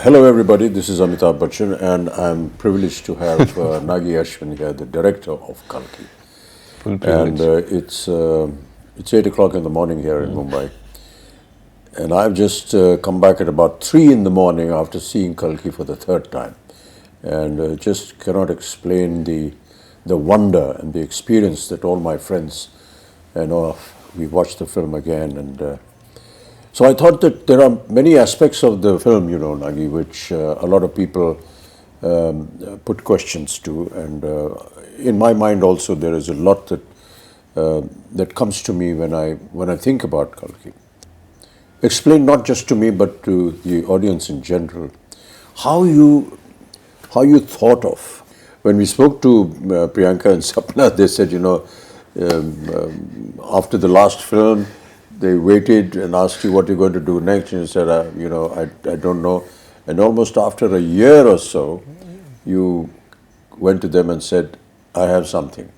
Hello everybody, this is Amitabh Bachchan and I'm privileged to have Nag Ashwin here, the director of Kalki. Full privilege. And it's 8 o'clock in the morning here in Mumbai. And I've just come back at about 3 in the morning after seeing Kalki for the third time. And just cannot explain the wonder and the experience that all my friends, we watched the film again. And so I thought that there are many aspects of the film, Nagi, which a lot of people put questions to. And in my mind also there is a lot that comes to me when I think about Kalki. Explain not just to me but to the audience in general how you thought of. When we spoke to Priyanka and Sapna, they said, after the last film, they waited and asked you what you're going to do next, and you said, I don't know. And almost after a year or so, you went to them and said, I have something.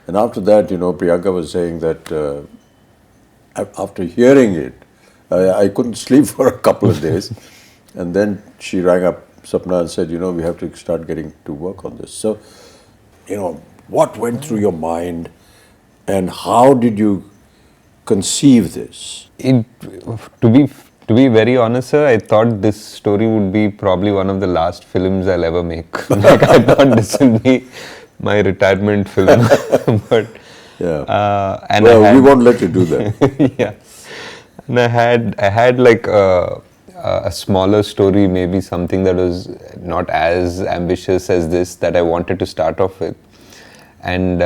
And after that, Priyanka was saying that after hearing it, I couldn't sleep for a couple of days. And then she rang up Sapna and said, we have to start getting to work on this. So, what went through your mind and how did you conceive this? To be very honest, sir, I thought this story would be probably one of the last films I'll ever make. I thought this would be my retirement film. But and we won't let you do that. Yeah, and I had like a smaller story, maybe something that was not as ambitious as this that I wanted to start off with, and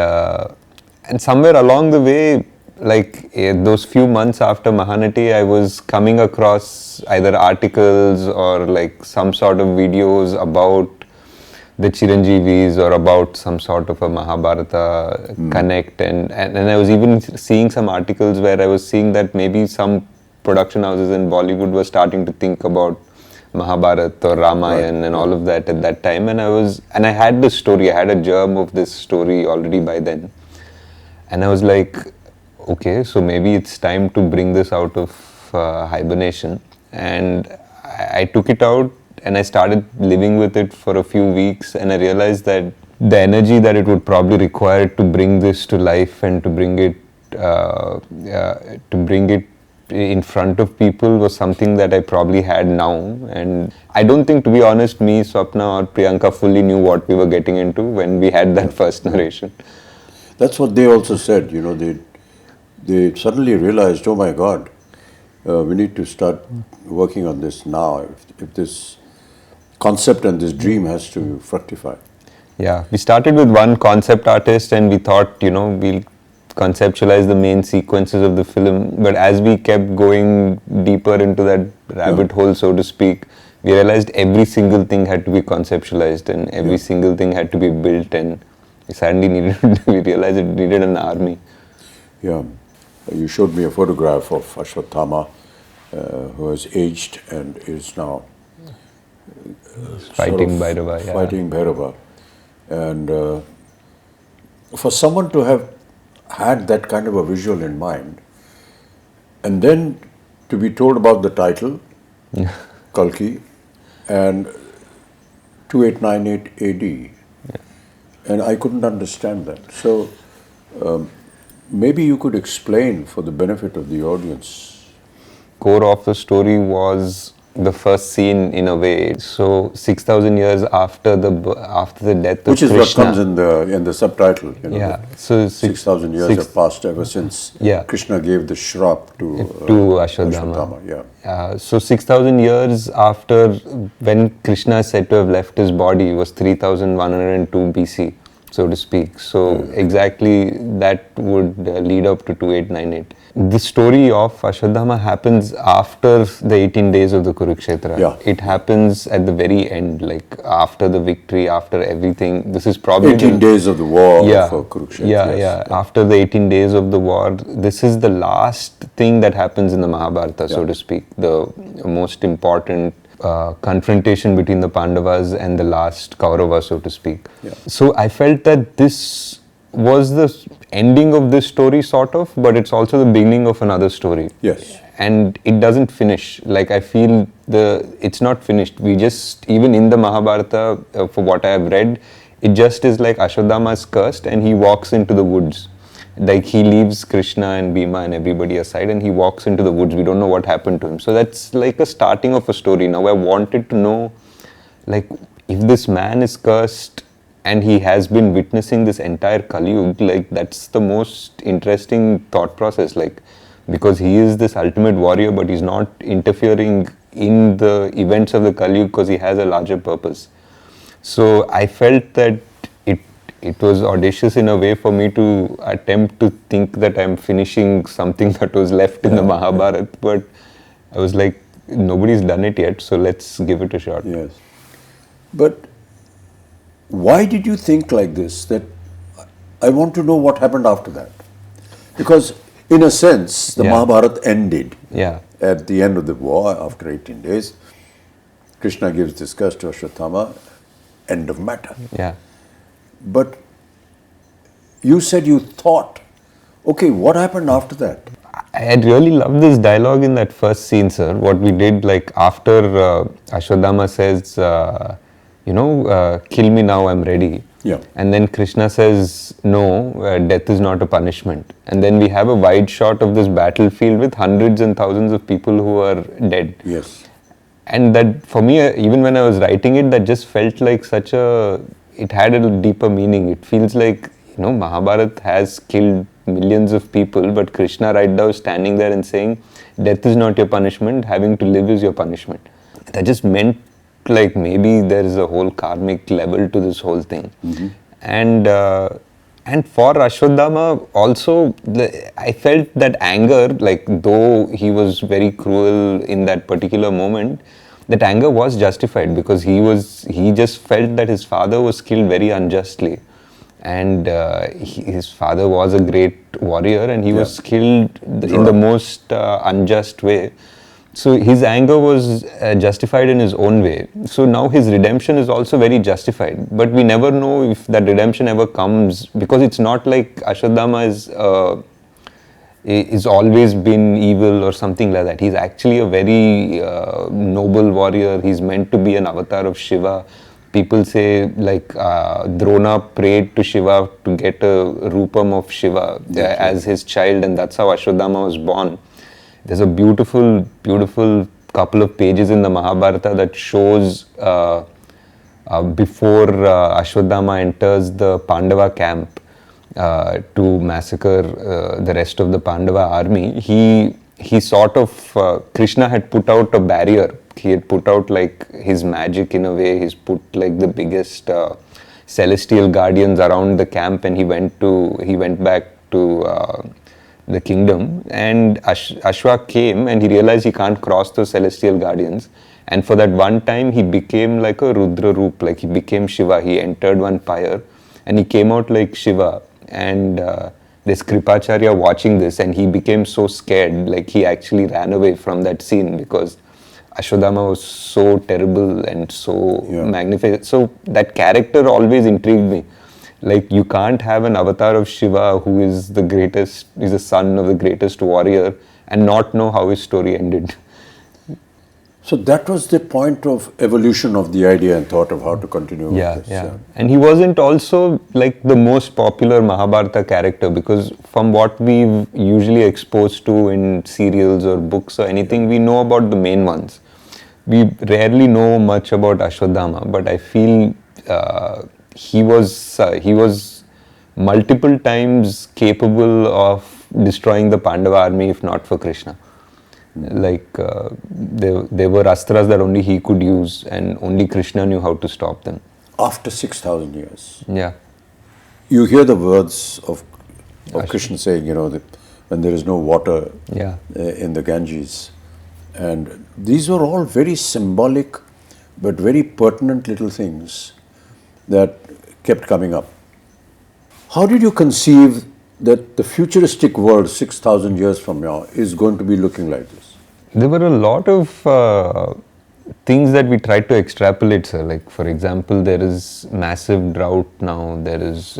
somewhere along the way, like those few months after Mahanati, I was coming across either articles or like some sort of videos about the Chiranjeevis or about some sort of a Mahabharata connect, and I was even seeing some articles where I was seeing that maybe some production houses in Bollywood were starting to think about Mahabharata or Ramayana and all of that at that time, and I had this story, I had a germ of this story already by then, and I was like, okay, so maybe it's time to bring this out of hibernation. And I took it out and I started living with it for a few weeks, and I realized that the energy that it would probably require to bring this to life and to bring it in front of people was something that I probably had now. And I don't think, to be honest, me, Swapna or Priyanka fully knew what we were getting into when we had that first narration. That's what they also said, they suddenly realized, oh my God, we need to start working on this now if this concept and this dream has to fructify. Yeah, we started with one concept artist and we thought, we'll conceptualize the main sequences of the film. But as we kept going deeper into that rabbit hole, so to speak, we realized every single thing had to be conceptualized and every single thing had to be built, and we realized it needed an army. Yeah. You showed me a photograph of Ashwatthama, who has aged and is now fighting Bhairava. Yeah. Fighting Bhairava. And for someone to have had that kind of a visual in mind, and then to be told about the title, Kalki, and 2898 AD, and I couldn't understand that. So, maybe you could explain for the benefit of the audience. Core of the story was the first scene in a way. So 6,000 years after the death of Krishna. Which is what comes in the subtitle. Yeah. So 6,000 years have passed ever since Krishna gave the shrap to Ashwatthama. So 6,000 years after when Krishna is said to have left his body was 3,102 BC. So to speak. So exactly that would lead up to 2898. The story of Ashwatthama happens after the 18 days of the Kurukshetra. Yeah. It happens at the very end, like after the victory, after everything. This is probably 18 days of the war for Kurukshetra. After the 18 days of the war, this is the last thing that happens in the Mahabharata, so to speak. The most important confrontation between the Pandavas and the last Kaurava, so to speak. Yeah. So I felt that this was the ending of this story, sort of, but it's also the beginning of another story. Yes. and it doesn't finish. Like I feel it's not finished. We just, even in the Mahabharata, for what I have read, it just is like Ashwatthama is cursed and he walks into the woods. Like he leaves Krishna and Bhima and everybody aside and he walks into the woods. We don't know what happened to him. So that's like a starting of a story. Now I wanted to know, like, if this man is cursed and he has been witnessing this entire Kali Yuga, like that's the most interesting thought process, like, because he is this ultimate warrior but he's not interfering in the events of the Kali Yuga because he has a larger purpose. So I felt that it was audacious in a way for me to attempt to think that I'm finishing something that was left in the Mahabharata, but I was like, nobody's done it yet, so let's give it a shot. Yes. But why did you think like this, that I want to know what happened after that? Because in a sense, the Mahabharata ended at the end of the war after 18 days. Krishna gives this curse to Ashwatthama, end of matter. Yeah. But you said you thought, okay, what happened after that? I had really loved this dialogue in that first scene, sir. What we did, like after Ashwatthama says, kill me now, I'm ready. Yeah. And then Krishna says, no, death is not a punishment. And then we have a wide shot of this battlefield with hundreds and thousands of people who are dead. Yes. And that, for me, even when I was writing it, that just felt like it had a deeper meaning. It feels like, Mahabharata has killed millions of people, but Krishna right now is standing there and saying, death is not your punishment, having to live is your punishment. That just meant like maybe there is a whole karmic level to this whole thing. Mm-hmm. And for Ashwatthama also, I felt that anger, like though he was very cruel in that particular moment, that anger was justified because he just felt that his father was killed very unjustly. And his father was a great warrior and he was killed in the most unjust way. So his anger was justified in his own way. So now his redemption is also very justified. But we never know if that redemption ever comes, because it's not like Ashwatthama is always been evil or something like that. He's actually a very noble warrior. He's meant to be an avatar of Shiva. People say like Drona prayed to Shiva to get a rupam of Shiva as his child, and that's how Ashwatthama was born. There's a beautiful, beautiful couple of pages in the Mahabharata that shows before Ashwatthama enters the Pandava camp to massacre the rest of the Pandava army. He sort of, Krishna had put out a barrier. He had put out like his magic in a way. He's put like the biggest celestial guardians around the camp, and he went back to the kingdom, and Ashwa came and he realized he can't cross those celestial guardians, and for that one time he became like a Rudra Roop, like he became Shiva. He entered one pyre and he came out like Shiva, and this Kripacharya watching this, and he became so scared, like he actually ran away from that scene because Ashwatthama was so terrible and so magnificent. So that character always intrigued me. Like you can't have an avatar of Shiva who is the greatest, is the son of the greatest warrior, and not know how his story ended. So that was the point of evolution of the idea and thought of how to continue with this. Yeah. And he wasn't also like the most popular Mahabharata character, because from what we've usually exposed to in serials or books or anything, we know about the main ones. We rarely know much about Ashwatthama, but I feel he was multiple times capable of destroying the Pandava army if not for Krishna. Like there were astras that only he could use, and only Krishna knew how to stop them. After 6,000 years. Yeah. You hear the words of Krishna saying, that when there is no water in the Ganges. And these were all very symbolic but very pertinent little things that kept coming up. How did you conceive that the futuristic world 6,000 years from now is going to be looking like this? There were a lot of things that we tried to extrapolate, sir. Like, for example, there is massive drought now. There is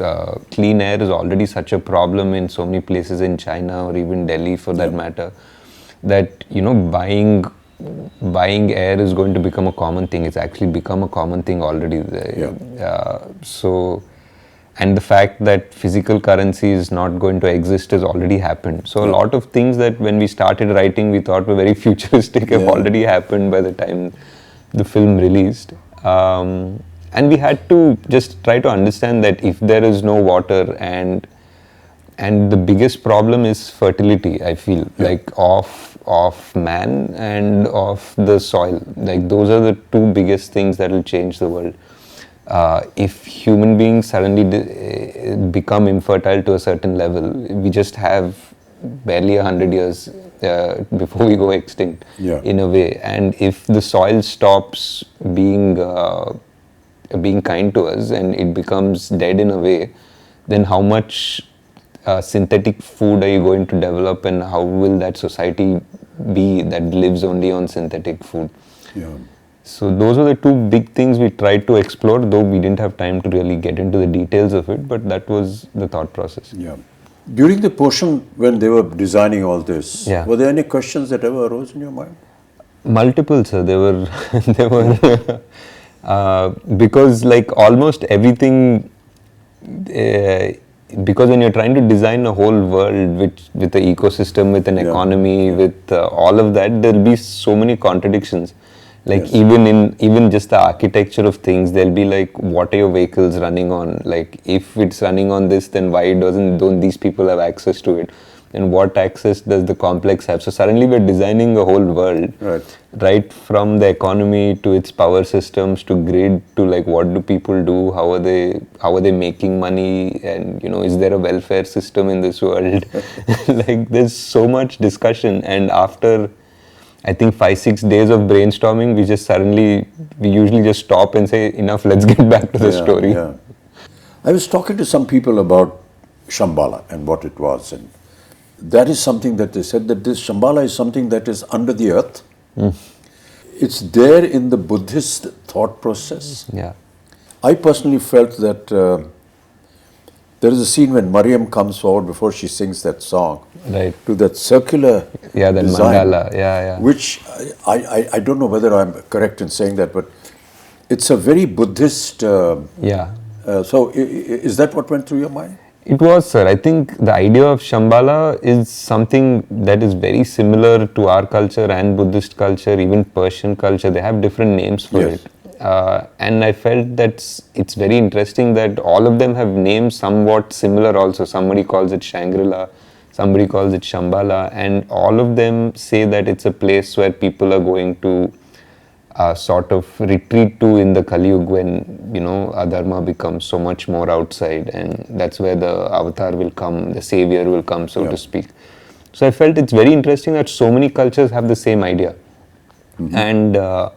clean air is already such a problem in so many places in China or even Delhi for that matter. that buying air is going to become a common thing. It's actually become a common thing already. And the fact that physical currency is not going to exist has already happened. So a lot of things that when we started writing we thought were very futuristic have already happened by the time the film released. And we had to just try to understand that if there is no water and the biggest problem is fertility, I feel, like of man and of the soil. Like those are the two biggest things that will change the world. If human beings suddenly become infertile to a certain level, we just have barely 100 years before we go extinct, in a way. And if the soil stops being kind to us and it becomes dead in a way, then how much synthetic food are you going to develop, and how will that society be that lives only on synthetic food? So those are the two big things we tried to explore, though we didn't have time to really get into the details of it, but that was the thought process. During the portion when they were designing all this, were there any questions that ever arose in your mind? Multiple, sir. There were because like almost everything, because when you're trying to design a whole world with an ecosystem, with an economy, with all of that, there'll be so many contradictions. Like even just the architecture of things, there'll be like, what are your vehicles running on? Like if it's running on this, then why don't these people have access to it? And what access does the complex have? So suddenly we're designing a whole world, right from the economy to its power systems to grid to like, what do people do? How are they making money? And is there a welfare system in this world? Like there's so much discussion, and after I think 5-6 days of brainstorming, we usually just stop and say, enough, let's get back to the story. I was talking to some people about Shambala and what it was, and that is something that they said, that this Shambala is something that is under the earth. It's there in the Buddhist thought process. I personally felt that there is a scene when Mariam comes forward before she sings that song, to that circular that design, mandala, which I don't know whether I'm correct in saying that, but it's a very Buddhist. So is that what went through your mind? It was, sir. I think the idea of Shambala is something that is very similar to our culture and Buddhist culture, even Persian culture. They have different names for it. And I felt that it's very interesting that all of them have names somewhat similar also. Somebody calls it Shangri-La, somebody calls it Shambala, and all of them say that it's a place where people are going to sort of retreat to in the Kali Yuga, when adharma becomes so much more outside, and that's where the avatar will come, the savior will come, so to speak. So I felt it's very interesting that so many cultures have the same idea. And the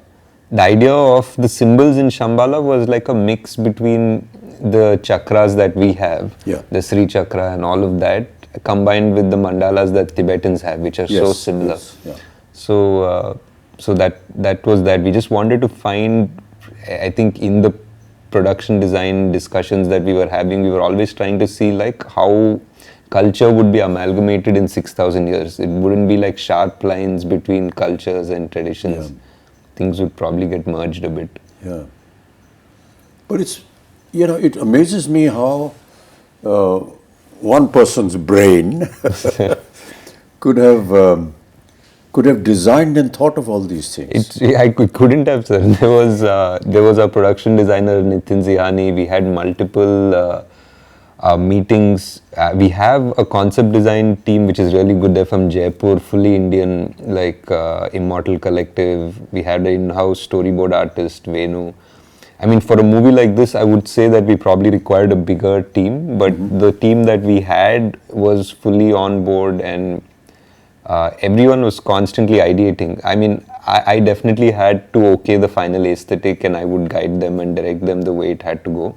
idea of the symbols in Shambala was like a mix between the chakras that we have, the Sri Chakra and all of that, combined with the mandalas that Tibetans have, which are so similar. So that was that. We just wanted to find, I think in the production design discussions that we were having, we were always trying to see like how culture would be amalgamated in 6,000 years. It wouldn't be like sharp lines between cultures and traditions. Things would probably get merged a bit. But it's, it amazes me how one person's brain could have designed and thought of all these things. I couldn't have, sir. There was a production designer, Nitin Zihani. We had multiple meetings. We have a concept design team which is really good. They're from Jaipur, fully Indian, like Immortal Collective. We had an in-house storyboard artist, Venu. I mean, for a movie like this, I would say that we probably required a bigger team, but the team that we had was fully on board, and everyone was constantly ideating. I mean, I definitely had to okay the final aesthetic, and I would guide them and direct them the way it had to go.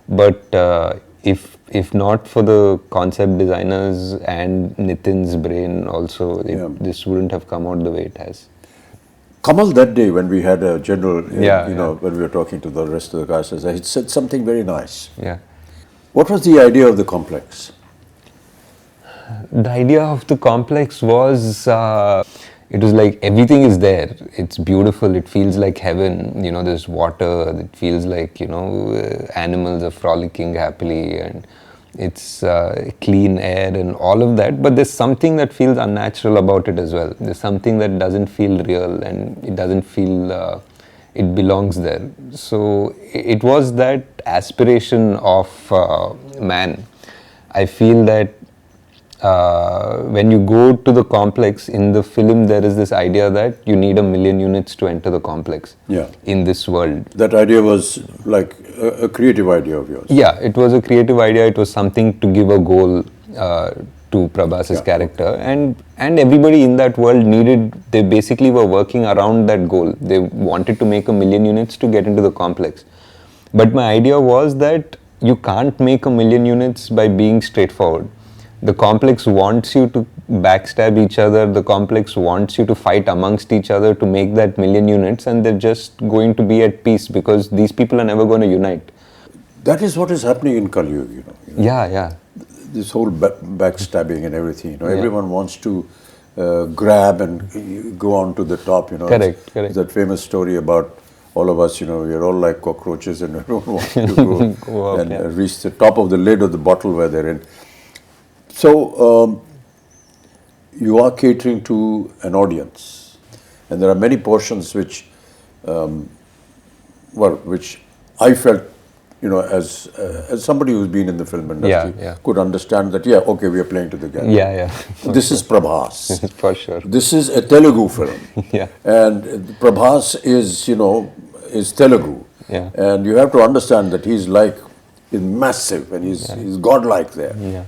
But if not for the concept designers and Nitin's brain also, this wouldn't have come out the way it has. Kamal, that day when we had a general, when we were talking to the rest of the guys, he said something very nice. What was the idea of the complex? The idea of the complex was, it was like everything is there. It's beautiful. It feels like heaven. You know, there's water. It feels like, you know, animals are frolicking happily, and it's clean air and all of that. But there's something that feels unnatural about it as well. There's something that doesn't feel real, and it doesn't feel it belongs there. So it was that aspiration of man. I feel that when you go to the complex in the film, there is this idea that you need 1,000,000 units to enter the complex. Yeah. In this world. That idea was like a creative idea of yours. Yeah, it was a creative idea. It was something to give a goal to Prabhas's character, and everybody in that world needed. They basically were working around that goal. They wanted to make 1,000,000 units to get into the complex. But my idea was that you can't make 1,000,000 units by being straightforward. The complex wants you to backstab each other. The complex wants you to fight amongst each other to make that 1,000,000 units, and they're just going to be at peace because these people are never going to unite. That is what is happening in Kali Yuga, you know. Yeah. This whole backstabbing and everything, you know, everyone wants to grab and go on to the top, you know. Correct. That famous story about all of us, you know, we're all like cockroaches and everyone wants to go up, and reach the top of the lid of the bottle where they're in. So, you are catering to an audience, and there are many portions which, which I felt, you know, as somebody who's been in the film industry, could understand that, okay, we are playing to the gallery. Yeah. This is Prabhas. For sure. This is a Telugu film. And Prabhas is, you know, is Telugu. And you have to understand that he's massive, and he's godlike there.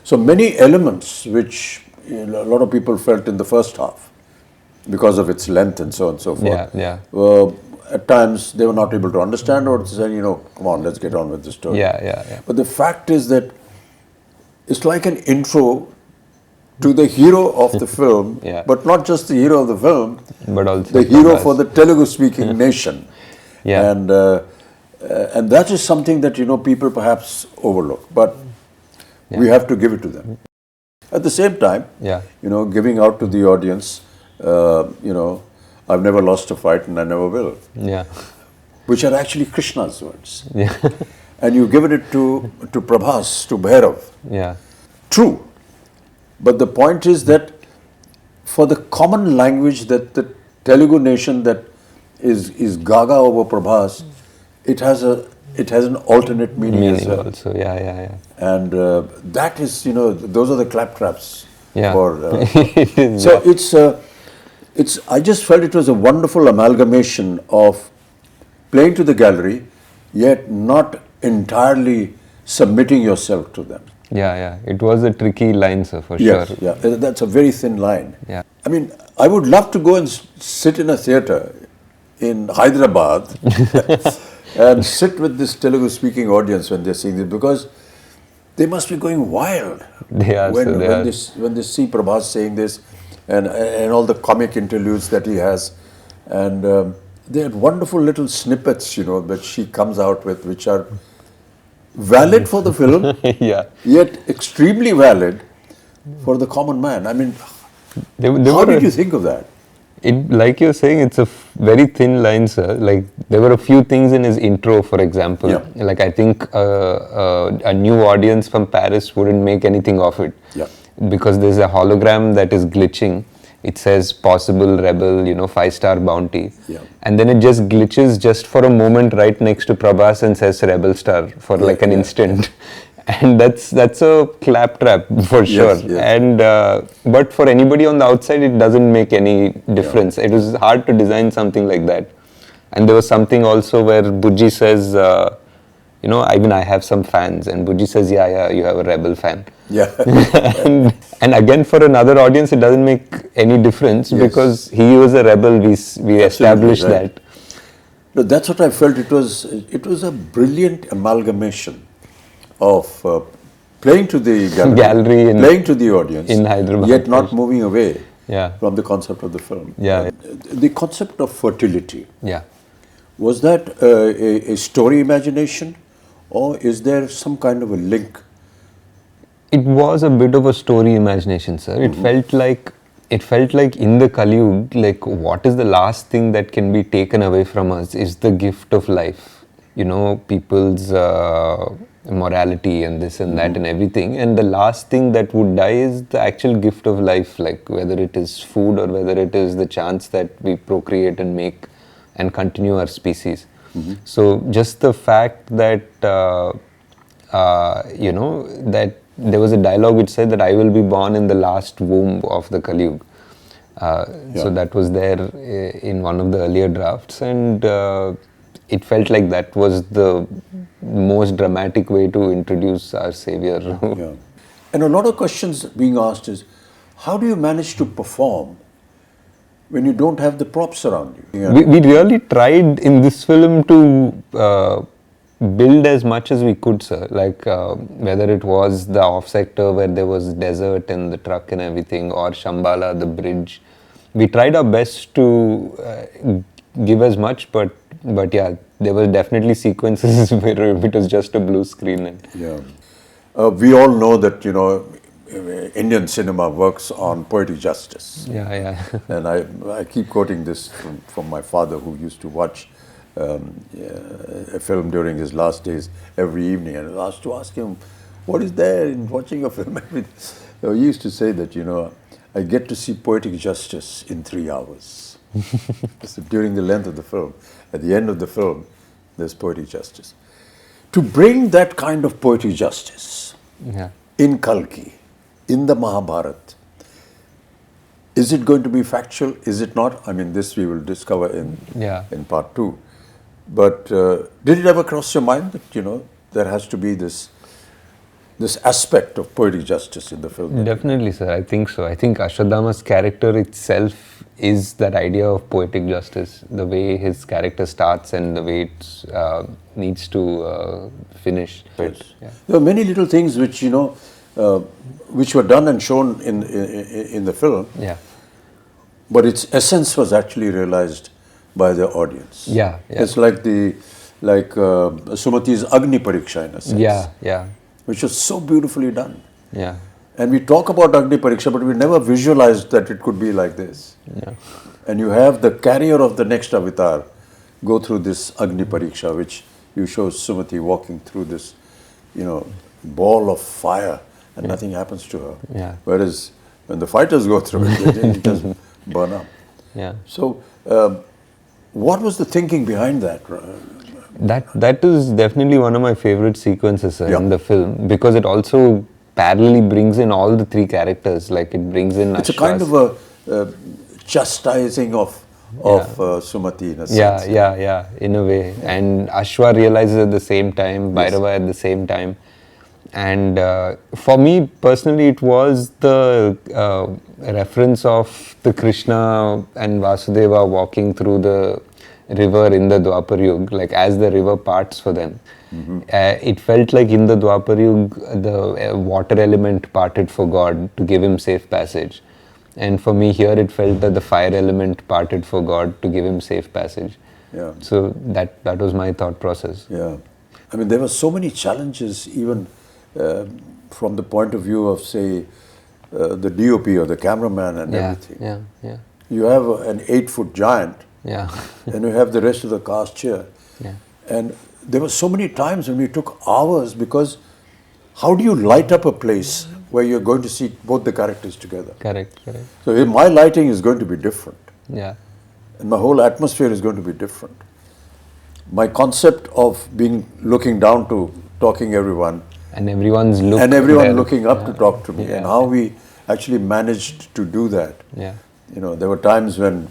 So many elements which a lot of people felt in the first half, because of its length and so on and so forth. At times they were not able to understand, or saying, you know, come on, let's get on with the story. But the fact is that it's like an intro to the hero of the film, but not just the hero of the film, but also the hero for the Telugu-speaking nation. And that is something that, you know, people perhaps overlook, but we have to give it to them. At the same time, you know, giving out to the audience, you know, I've never lost a fight and I never will. Which are actually Krishna's words. And you've given it to Prabhas, to Bhairav. True. But the point is that for the common language that the Telugu nation that is gaga over Prabhas, it has an alternate meaning as well. Also. And that is, you know, those are the claptraps. For, so I just felt it was a wonderful amalgamation of playing to the gallery, yet not entirely submitting yourself to them. It was a tricky line, sir, for sure. That's a very thin line. I mean, I would love to go and sit in a theatre in Hyderabad and sit with this Telugu-speaking audience when they're seeing this, because they must be going wild when they see Prabhas saying this, and all the comic interludes that he has, and they had wonderful little snippets, you know, that she comes out with, which are valid for the film, yet extremely valid for the common man. I mean, how did you think of that? Like you're saying, it's a very thin line, sir. Like, there were a few things in his intro, for example. Like, I think a new audience from Paris wouldn't make anything of it. Because there's a hologram that is glitching. It says possible rebel, you know, 5-star bounty. And then it just glitches just for a moment right next to Prabhas and says rebel star for like an instant. And that's a claptrap for sure. And but for anybody on the outside, it doesn't make any difference. It was hard to design something like that. And there was something also where Bujji says, you know, I mean, I have some fans, and Bujji says, you have a rebel fan. And again, for another audience, it doesn't make any difference because he was a rebel. We established that. No, that's what I felt. It was a brilliant amalgamation of playing to the gallery and playing to the audience in Hyderabad, yet not moving away from the concept of the film. The concept of fertility. Was that a story imagination, or is there some kind of a link It was a bit of a story imagination, sir. It felt like in the Kali Yuga, like what is the last thing that can be taken away from us is the gift of life. You know, people's morality and this and that and everything. And the last thing that would die is the actual gift of life, like whether it is food or whether it is the chance that we procreate and make and continue our species. So just the fact that you know, that there was a dialogue which said that I will be born in the last womb of the Kali Yuga. So that was there in one of the earlier drafts, and it felt like that was the most dramatic way to introduce our savior. Yeah. And a lot of questions being asked is, how do you manage to perform when you don't have the props around you? Yeah. We really tried in this film to build as much as we could, sir. Like whether it was the off sector where there was desert and the truck and everything, or Shambala, the bridge. We tried our best to give as much, but yeah, there were definitely sequences where it was just a blue screen. And Yeah. We all know that, you know, Indian cinema works on poetic justice. yeah. And I keep quoting this from my father, who used to watch a film during his last days every evening, and I asked to ask him, what is there in watching a film? So he used to say that, you know, I get to see poetic justice in 3 hours. So during the length of the film, at the end of the film, there's poetic justice. To bring that kind of poetic justice in Kalki, in the Mahabharata, is it going to be factual? Is it not? I mean, this we will discover in part 2. But did it ever cross your mind that, you know, there has to be this aspect of poetic justice in the film? Definitely, sir. I think so. I think Ashwatthama's character itself is that idea of poetic justice. The way his character starts and the way it needs to finish. Yes. Yeah. There are many little things which, you know, which were done and shown in the film. Yeah. But its essence was actually realized by the audience. Yeah. It's like Sumati's Agni Pariksha in a sense. Yeah. Which was so beautifully done. Yeah. And we talk about Agni Pariksha, but we never visualized that it could be like this. Yeah. And you have the carrier of the next avatar go through this Agni Pariksha, which you show Sumati walking through this, you know, ball of fire, and nothing happens to her. Yeah. Whereas when the fighters go through it, it just burn up. Yeah. So, what was the thinking behind that? That is definitely one of my favorite sequences in the film, because it also parallelly brings in all the 3 characters. Like it brings in. It's a kind of a chastising of Sumati in a sense. Yeah, in a way. And Ashwa realizes at the same time, Bhairava at the same time. And for me personally, it was the reference of the Krishna and Vasudeva walking through the river in the Dwapar Yuga, like as the river parts for them. It felt like in the Dwapar Yuga, the water element parted for God to give him safe passage. And for me here, it felt that the fire element parted for God to give him safe passage. Yeah. So that was my thought process. Yeah. I mean, there were so many challenges, even from the point of view of, say, the DOP or the cameraman and everything. Yeah. You have an 8-foot giant, and you have the rest of the cast here. Yeah. And there were so many times when we took hours, because how do you light up a place where you're going to see both the characters together? Correct. So my lighting is going to be different. Yeah. And my whole atmosphere is going to be different. My concept of looking down to talking everyone, and everyone's looking up to talk to me, and how we actually managed to do that. Yeah. You know, there were times when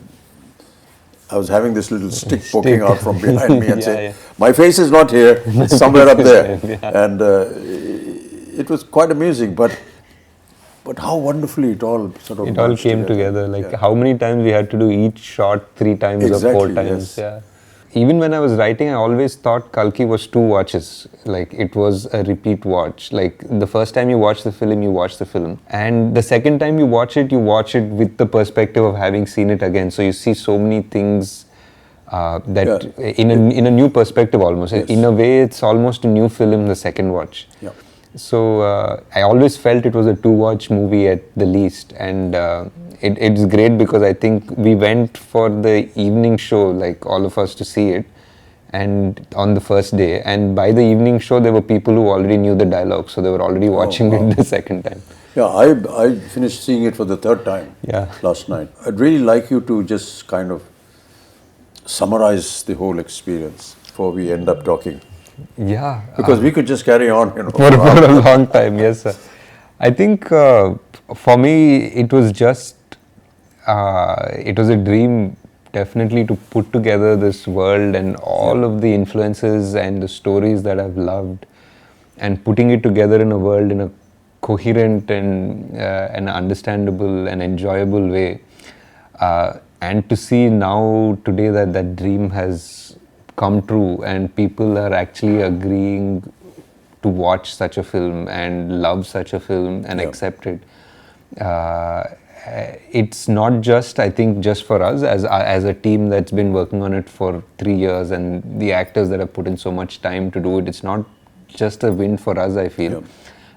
I was having this little stick poking out from behind me and saying, my face is not here, it's somewhere up there. And it was quite amusing, but how wonderfully it all sort of... It all came together. Like how many times we had to do each shot 3 times or 4 times. Yes. Yeah. Even when I was writing, I always thought Kalki was 2 watches. Like it was a repeat watch. Like the first time you watch the film, you watch the film. And the second time you watch it with the perspective of having seen it again. So you see so many things in a new perspective almost. Yes. In a way, it's almost a new film the second watch. Yeah. So I always felt it was a to-watch movie at the least, and it's great because I think we went for the evening show, like all of us, to see it, and on the first day, and by the evening show there were people who already knew the dialogue, so they were already watching it the second time. Yeah, I finished seeing it for the third time last night. I'd really like you to just kind of summarize the whole experience before we end up talking. Yeah. Because we could just carry on, you know. For a long time, yes, sir. I think for me, it was just, it was a dream definitely to put together this world and all of the influences and the stories that I've loved, and putting it together in a world in a coherent and an understandable and enjoyable way. And to see now today that that dream has come true and people are actually agreeing to watch such a film and love such a film and accept it. It's not just, I think, just for us as a team that's been working on it for 3 years and the actors that have put in so much time to do it. It's not just a win for us, I feel.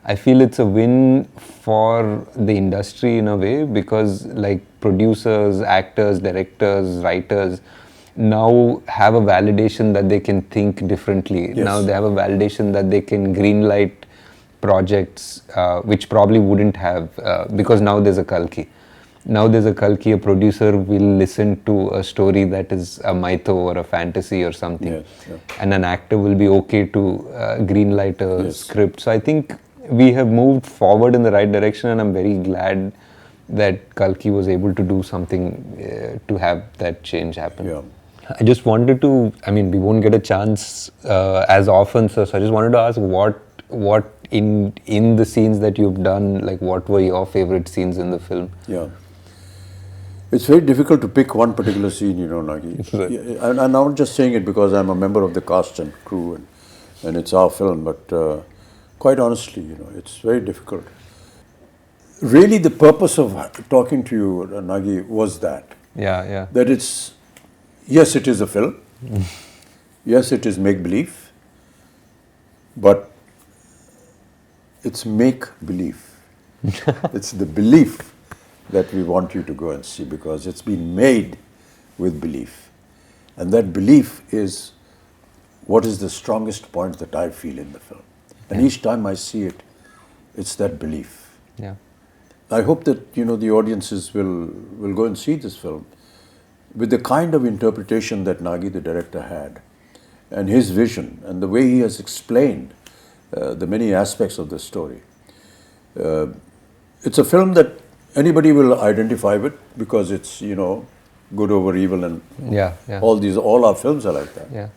I feel it's a win for the industry in a way, because like producers, actors, directors, writers now have a validation that they can think differently. Now they have a validation that they can greenlight projects which probably wouldn't have, because now there's a Kalki. Now there's a Kalki, a producer will listen to a story that is a mytho or a fantasy or something, and an actor will be okay to greenlight a script. So I think we have moved forward in the right direction, and I'm very glad that Kalki was able to do something to have that change happen. I just wanted to, I mean, we won't get a chance as often, so I just wanted to ask what in the scenes that you've done, like what were your favorite scenes in the film? It's very difficult to pick one particular scene, you know, Nagi. And I'm not just saying it because I'm a member of the cast and crew and it's our film, but quite honestly, you know, it's very difficult. Really, the purpose of talking to you, Nagi, was that. That it's, yes, it is a film. Yes, it is make-believe. But it's make-believe. It's the belief that we want you to go and see, because it's been made with belief. And that belief is what is the strongest point that I feel in the film. And each time I see it, it's that belief. I hope that, you know, the audiences will go and see this film with the kind of interpretation that Nagi, the director, had, and his vision, and the way he has explained the many aspects of the story. It's a film that anybody will identify with, because it's, you know, good over evil, and all our films are like that.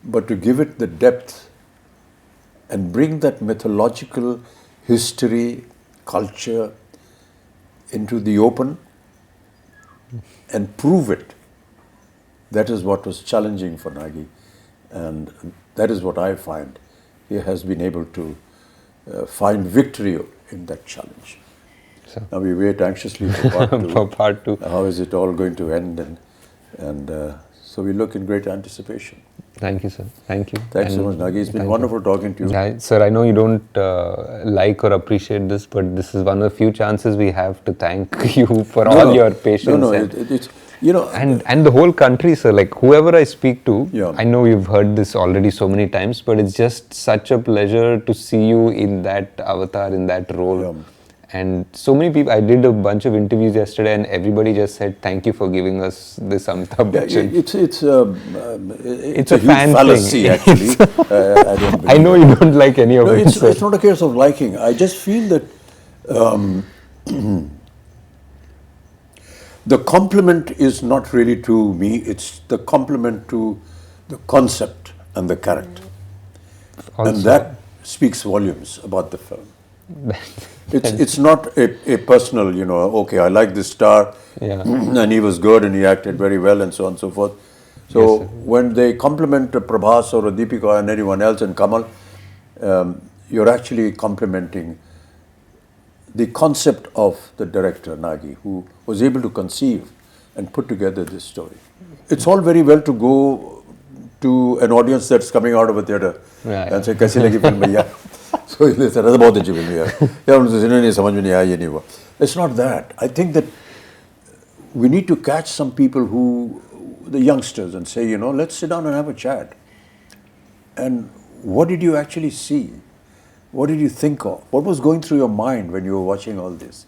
But to give it the depth and bring that mythological history, culture into the open and prove it, that is what was challenging for Nagi, and that is what I find he has been able to find victory in that challenge. Now we wait anxiously for part two. How is it all going to end? And so we look in great anticipation. Thank you, sir. Thank you. Thanks so much, Nagi. It's been wonderful talking to you. Sir, I know you don't like or appreciate this, but this is one of the few chances we have to thank you for all your patience. It's, you know, and the whole country, sir. Like whoever I speak to, I know you've heard this already so many times, but it's just such a pleasure to see you in that avatar, in that role. And so many people, I did a bunch of interviews yesterday and everybody just said, thank you for giving us this Amitabh Bachchan. It's a fan fallacy, thing. Actually. I don't I know you don't like any of it. It's not a case of liking. I just feel that the compliment is not really to me, it's the compliment to the concept and the character. Also, and that speaks volumes about the film. It's not a personal, you know, okay, I like this star, and he was good and he acted very well and so on and so forth. So when they compliment a Prabhas or a Deepika and anyone else and Kamal, you're actually complimenting the concept of the director, Nagi, who was able to conceive and put together this story. It's all very well to go to an audience that's coming out of a theatre and say, "Kaisi lagi film bhaiya?" So he said, "That's about the जीवन यार, यार उनसे जिन्हें नहीं समझ में नहीं आया ये नहीं हुआ." It's not that. I think that we need to catch some people who, the youngsters, and say, let's sit down and have a chat. And what did you actually see? What did you think of? What was going through your mind when you were watching all this?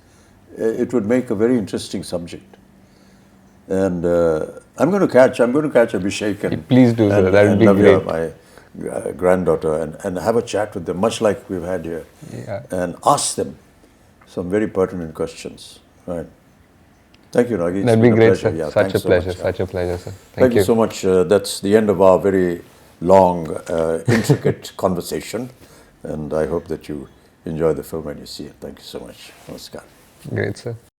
It would make a very interesting subject. And I'm going to catch Abhishek and please do, sir. That would be Navya, great. my granddaughter, and have a chat with them, much like we've had here, and ask them some very pertinent questions. Right. Thank you, Nagi. That'd be great, sir. Yeah, such a pleasure. much, Such a pleasure, sir. Thank you so much. That's the end of our very long, intricate conversation. And I hope that you enjoy the film when you see it. Thank you so much. Namaskar. Great, sir.